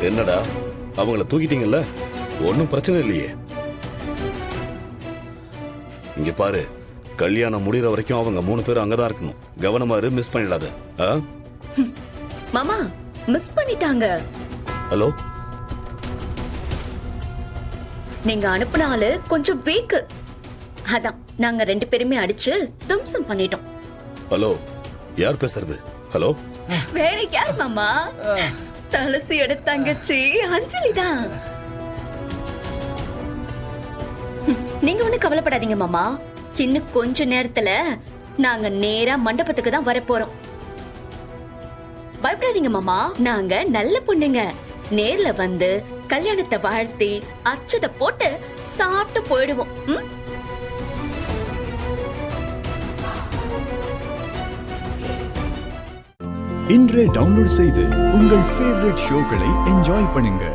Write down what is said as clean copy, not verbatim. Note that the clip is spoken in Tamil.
என்னடா அவங்கள தூக்கிட்டீங்கல்ல, ஒன்னும் பிரச்சனை இல்லையே. இங்க பாரு, கல்யாணம் முடிகிற வரைக்கும் அவங்க 3 பேரும் அங்கதான் இருக்கணும். கவனமா இரு, மிஸ் பண்ணிடாத. மாமா மிஸ் பண்ணிட்டாங்க. ஹலோ, நீங்க அனுப்புன ஆளு கொஞ்சம் வீக். அதான் நாங்க 2 பேருமே அடிச்சு தம்சம் பண்ணிட்டோம். ஹலோ, யார் பேசுறது? ஹலோ, வேற யார் மாமா? துளசியோட தங்கச்சி அஞ்சலி தான். நீங்க ஒண்ணு கவலைப்படாதீங்க மாமா. இன்னும் கொஞ்ச நேரத்துல நாங்க நேரா மண்டபத்துக்கு தான் வர போறோம். பயப்படாதீங்க மாமா, நாங்க நல்ல பொண்ணுங்க. நேர்ல வந்து கல்யாணத்தை வாழ்த்தி அர்ச்சதை போட்டு சாப்பிட்டு போயிடுவோம். இன்றே டவுன்லோட் செய்து உங்கள் ஃபேவரட் ஷோக்களை என்ஜாய் பண்ணுங்க.